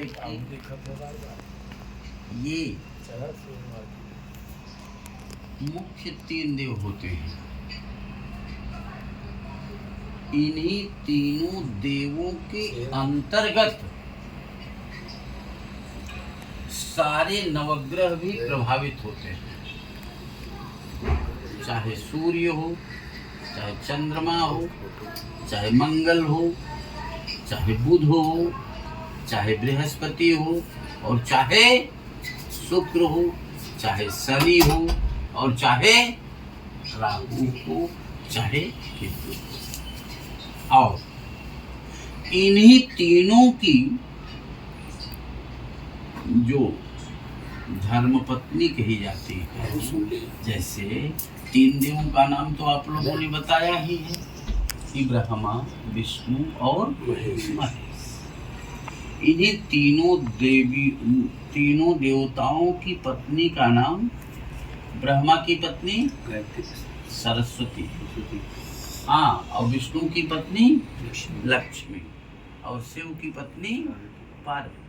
देखिए ये मुख्य 3 देव होते हैं। इन्हीं तीनों देवों के अंतर्गत सारे नवग्रह भी प्रभावित होते हैं। चाहे सूर्य हो, चाहे चंद्रमा हो, चाहे मंगल हो, चाहे बुध हो, चाहे बृहस्पति हो, और चाहे शुक्र हो, चाहे शनि हो, और चाहे राहु हो, चाहे केतु हो। और इन्हीं तीनों की जो धर्मपत्नी कही जाती है, जैसे 3 देवों का नाम तो आप लोगों ने बताया ही है कि ब्रह्मा, विष्णु और महेश। इन्हीं तीनों देवताओं की पत्नी का नाम, ब्रह्मा की पत्नी सरस्वती, हाँ, और विष्णु की पत्नी लक्ष्मी, और शिव की पत्नी पार्वती।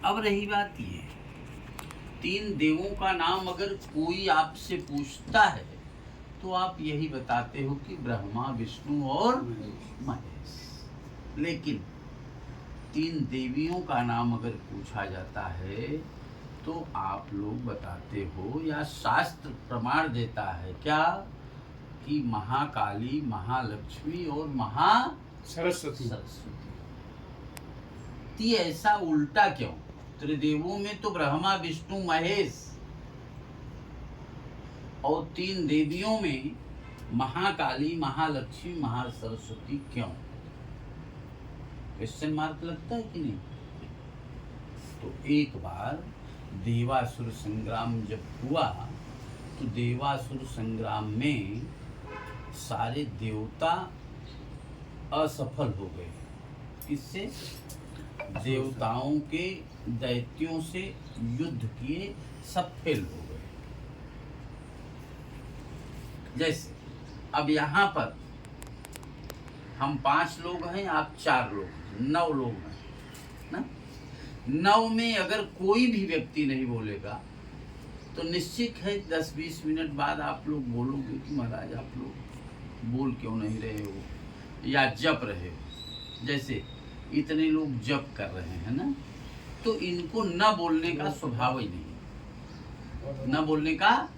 अब रही बात ये, 3 देवों का नाम अगर कोई आपसे पूछता है तो आप यही बताते हो कि ब्रह्मा, विष्णु और महेश। लेकिन 3 देवियों का नाम अगर पूछा जाता है तो आप लोग बताते हो, या शास्त्र प्रमाण देता है क्या, कि महाकाली, महालक्ष्मी और सरस्वती। तो ऐसा उल्टा क्यों? त्रिदेवों में तो ब्रह्मा, विष्णु, महेश, और 3 देवियों में महाकाली, महालक्ष्मी, महासरस्वती क्यों? क्वेश्चन मार्क लगता है कि नहीं? तो एक बार देवासुर संग्राम जब हुआ तो देवासुर संग्राम में सारे देवता असफल हो गए। इससे देवताओं के दैत्यों से युद्ध किए सब फेल हो गए। जैसे अब यहाँ पर हम 5 लोग हैं, आप 4 लोग हैं, 9 लोग हैं ना। 9 में अगर कोई भी व्यक्ति नहीं बोलेगा तो निश्चित है 10-20 मिनट बाद आप लोग बोलोगे कि महाराज आप लोग बोल क्यों नहीं रहे हो, या जप रहे हो। जैसे इतने लोग जप कर रहे हैं ना, तो इनको न बोलने का स्वभाव ही नहीं, न बोलने का,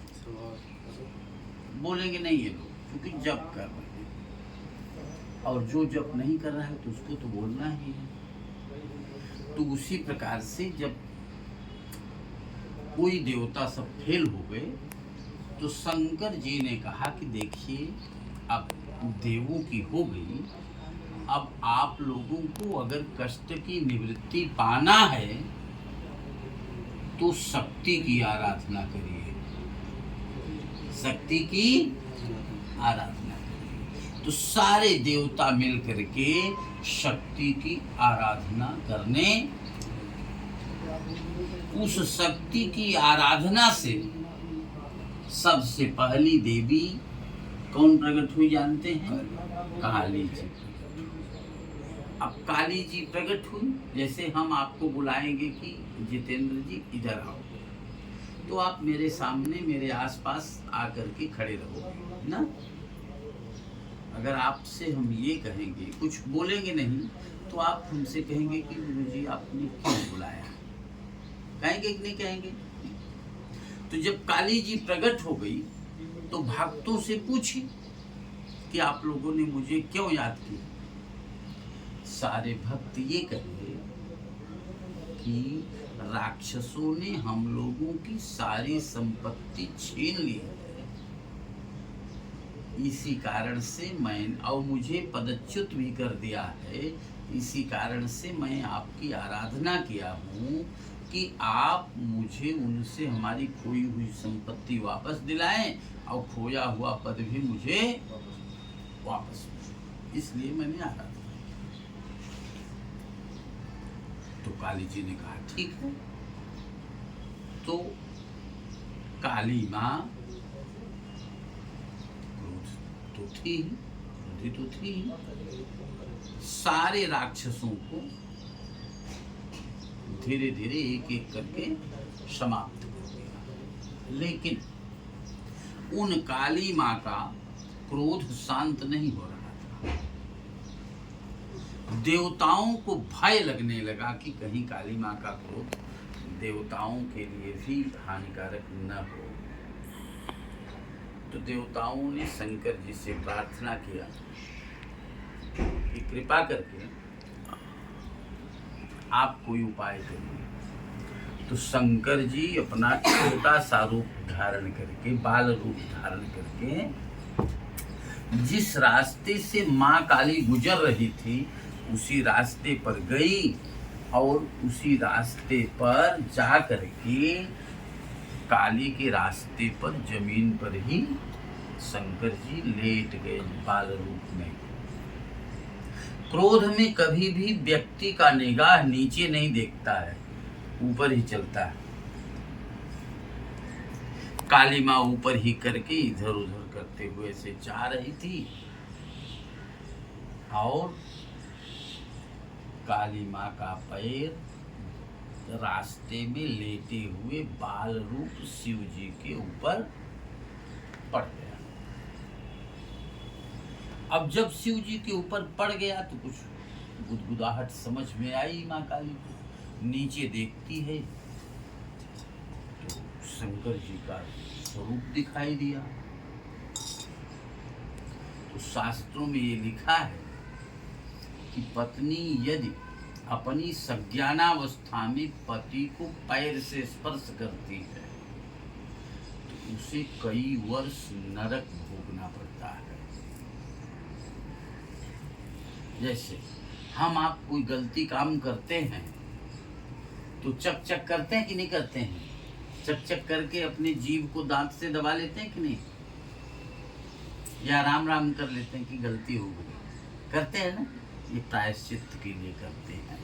बोलेंगे नहीं ये लोग, क्योंकि जप कर रहे हैं। और जो जप नहीं कर रहा है तो उसको तो बोलना ही है। तो उसी प्रकार से जब कोई देवता सब फेल हो गए तो शंकर जी ने कहा कि देखिए अब देवों की हो गई, अब आप लोगों को अगर कष्ट की निवृत्ति पाना है तो शक्ति की आराधना करिए, शक्ति की आराधना करिए। तो सारे देवता मिल करके शक्ति की आराधना करने, उस शक्ति की आराधना से सबसे पहली देवी कौन प्रकट हुई जानते हैं? काली जी। अब काली जी प्रकट हुई, जैसे हम आपको बुलाएंगे कि जितेंद्र जी इधर आओ, तो आप मेरे सामने मेरे आसपास आकर के खड़े रहोगे ना। अगर आपसे हम ये कहेंगे, कुछ बोलेंगे नहीं, तो आप हमसे कहेंगे कि गुरु जी आपने क्यों बुलाया, कहेंगे कि नहीं कहेंगे? तो जब काली जी प्रकट हो गई तो भक्तों से पूछी कि आप लोगों ने मुझे क्यों याद किया। सारे भक्त ये कहे कि राक्षसों ने हम लोगों की सारी संपत्ति छीन ली है, इसी कारण से मैं, और मुझे पदच्युत भी कर दिया है, इसी कारण से मैं आपकी आराधना किया हूँ कि आप मुझे उनसे हमारी खोई हुई संपत्ति वापस दिलाएं और खोया हुआ पद भी मुझे वापस मिले, इसलिए मैंने आराधना की। तो काली जी ने कहा ठीक है। तो काली माँ तो थी, सारे राक्षसों को धीरे धीरे एक एक करके समाप्त हो गया। लेकिन उन काली माँ का क्रोध शांत नहीं हो रहा था। देवताओं को भय लगने लगा कि कहीं काली माँ का क्रोध देवताओं के लिए भी हानिकारक न हो। तो देवताओं ने शंकर जी से प्रार्थना किया कि कृपा करके आप कोई उपाय करिए। तो शंकर जी अपना छोटा सा रूप धारण करके, बाल रूप धारण करके, जिस रास्ते से माँ काली गुजर रही थी उसी रास्ते पर गई और उसी रास्ते पर जा करके काली के रास्ते पर जमीन पर ही शंकर जी लेट गए बाल रूप में। क्रोध में कभी भी व्यक्ति का निगाह नीचे नहीं देखता है, ऊपर ही चलता है। काली माँ ऊपर ही करके इधर उधर करते हुए से जा रही थी और काली माँ का पैर रास्ते में लेटे हुए बाल रूप शिव जी के ऊपर पड़ गया। अब जब शिव जी के ऊपर पड़ गया तो कुछ गुदगुदाहट समझ में आई माँ काली को। नीचे देखती है तो शंकर जी का स्वरूप दिखाई दिया। तो शास्त्रों में ये लिखा है कि पत्नी यदि अपनी सज्ञानावस्था में पति को पैर से स्पर्श करती है तो उसे कई वर्ष नरक भोगना पड़ता है। जैसे हम आप कोई गलती काम करते हैं तो चक चक करते हैं कि नहीं करते हैं? चक चक करके अपने जीभ को दांत से दबा लेते हैं कि नहीं, या राम राम कर लेते हैं कि गलती हो गई, करते हैं ना। ये प्रायश्चित के लिए करते हैं।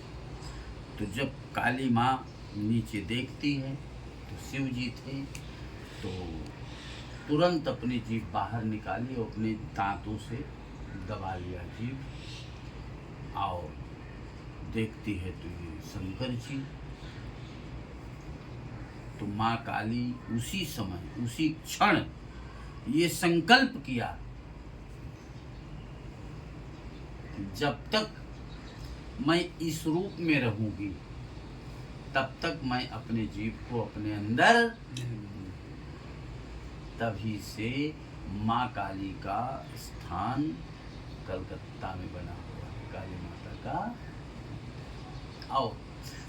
तो जब काली माँ नीचे देखती है तो शिव जी थे, तो तुरंत अपनी जीभ बाहर निकाली और अपने दांतों से दबा लिया जीभ और देखती है तो ये शंकर जी। तो माँ काली उसी समय उसी क्षण ये संकल्प किया जब तक मैं इस रूप में रहूंगी तब तक मैं अपने जीव को अपने अंदर। तभी से माँ काली का स्थान कलकत्ता में बना हुआ है, काली माता का। और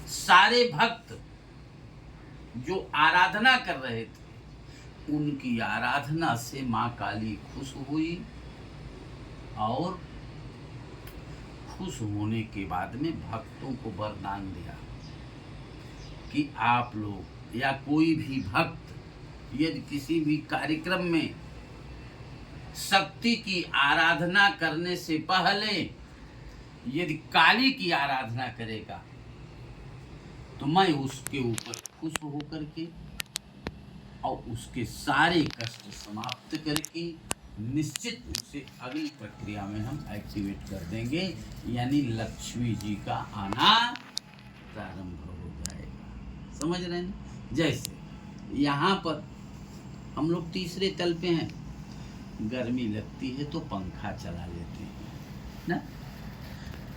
सारे भक्त जो आराधना कर रहे थे उनकी आराधना से माँ काली खुश हुई और खुश होने के बाद में भक्तों को वरदान दिया कि आप लोग या कोई भी भक्त यदि किसी भी कार्यक्रम में शक्ति की आराधना करने से पहले यदि काली की आराधना करेगा तो मैं उसके ऊपर खुश होकर के और उसके सारे कष्ट समाप्त करके निश्चित रूप से अगली प्रक्रिया में हम एक्टिवेट कर देंगे, यानी लक्ष्मी जी का आना प्रारंभ हो जाएगा। समझ रहे हैं? जैसे यहाँ पर हम लोग तीसरे तल पे हैं, गर्मी लगती है तो पंखा चला लेते हैं ना।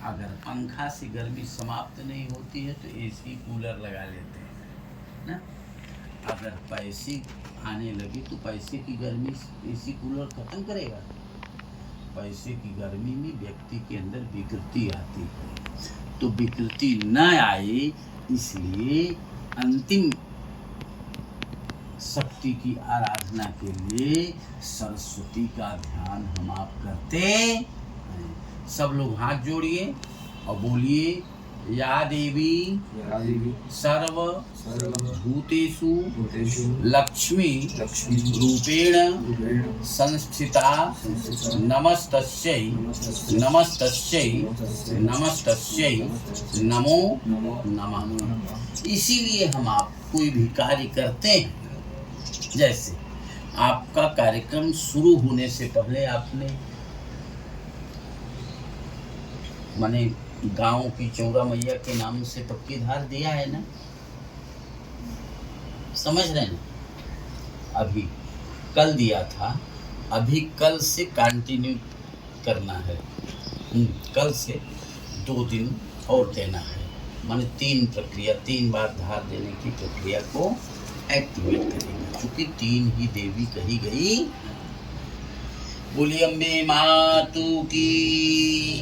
अगर पंखा से गर्मी समाप्त नहीं होती है तो एसी कूलर लगा लेते हैं ना। अगर पैसे आने लगे तो पैसे की गर्मी एसी कूलर खत्म करेगा। पैसे की गर्मी में व्यक्ति के अंदर विकृति आती है, तो विकृति न आए इसलिए अंतिम शक्ति की आराधना के लिए सरस्वती का ध्यान हम आप करते हैं। सब लोग हाथ जोड़िए और बोलिए, या देवी सर्व भूतेषु लक्ष्मी रूपेण संस्थिता नमस्तस्यै नमस्तस्यै नमस्तस्यै नमो नमः। इसीलिए हम आप कोई भी कार्य करते हैं, जैसे आपका कार्यक्रम शुरू होने से पहले आपने माने गांव की चौरा मैया के नाम से पक्की धार दिया है ना, समझ रहे हैं? अभी कल दिया था, अभी कल से कंटिन्यू करना है। कल से 2 दिन और देना है, माने 3 प्रक्रिया, 3 बार धार देने की प्रक्रिया को एक्टिवेट करेंगे, क्योंकि 3 ही देवी कही गई। बोलिए अम्बे मातु की।